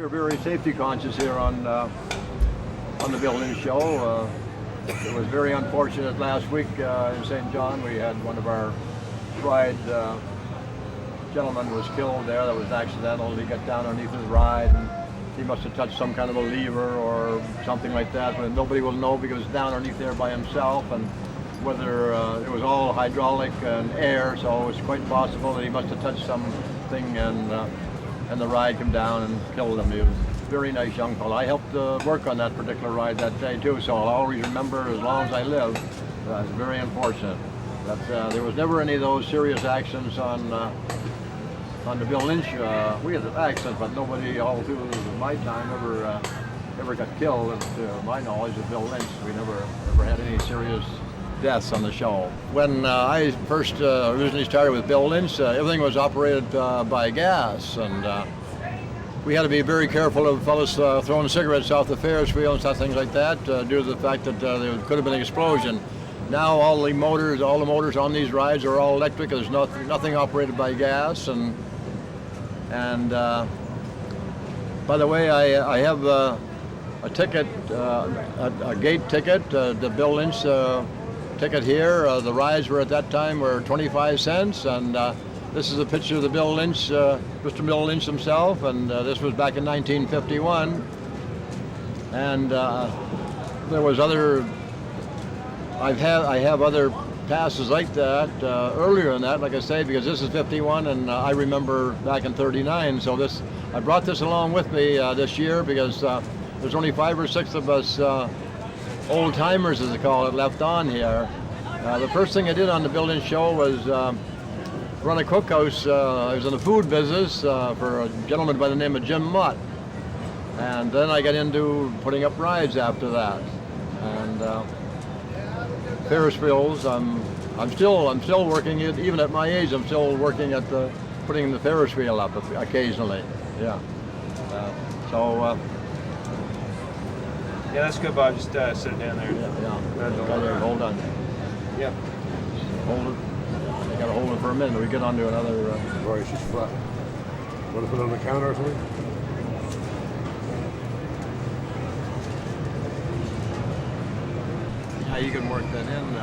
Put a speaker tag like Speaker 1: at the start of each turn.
Speaker 1: We're very safety conscious here on the Bill Lynch Show. It was very unfortunate last week in St. John. We had one of our ride gentlemen was killed there. That was accidental. He got down underneath his ride and he must have touched some kind of a lever or something like that, but nobody will know because it's down underneath there by himself, and whether it was all hydraulic and air, so it's quite possible that he must have touched something and the ride came down and killed him. He was a very nice young fellow. I helped work on that particular ride that day too, so I'll always remember as long as I live. It's very unfortunate. That there was never any of those serious accidents on the Bill Lynch. We had accidents, but nobody all through my time ever got killed. To my knowledge of Bill Lynch, we never had any serious deaths on the show. When I first originally started with Bill Lynch, everything was operated by gas, and we had to be very careful of fellas throwing cigarettes off the Ferris wheel and stuff, things like that, due to the fact that there could have been an explosion. Now all the motors on these rides are all electric. There's nothing operated by gas, and by the way, I have a ticket, a gate ticket, the Bill Lynch ticket here. The rides were at that time were 25 cents, and this is a picture of the Bill Lynch, Mr. Bill Lynch himself, and this was back in 1951. And there was other. I have other passes like that earlier than that, like I say, because this is 51, and I remember back in 39. So I brought this along with me this year because there's only 5 or 6 of us old timers, as they call it, left on here. The first thing I did on the Bill Lynch Show was run a cookhouse. I was in the food business for a gentleman by the name of Jim Mutt, and then I got into putting up rides after that. And Ferris wheels. I'm still working it, even at my age. I'm still working at putting the Ferris wheel up occasionally. Yeah.
Speaker 2: Yeah, that's good, Bob. Just sit it down there.
Speaker 1: Yeah. Hold on.
Speaker 2: Yeah.
Speaker 1: Hold it. I gotta hold it for a minute. We get on to another.
Speaker 3: Right, she's flat. Want to put it on the counter or something?
Speaker 1: Yeah, you can work that in.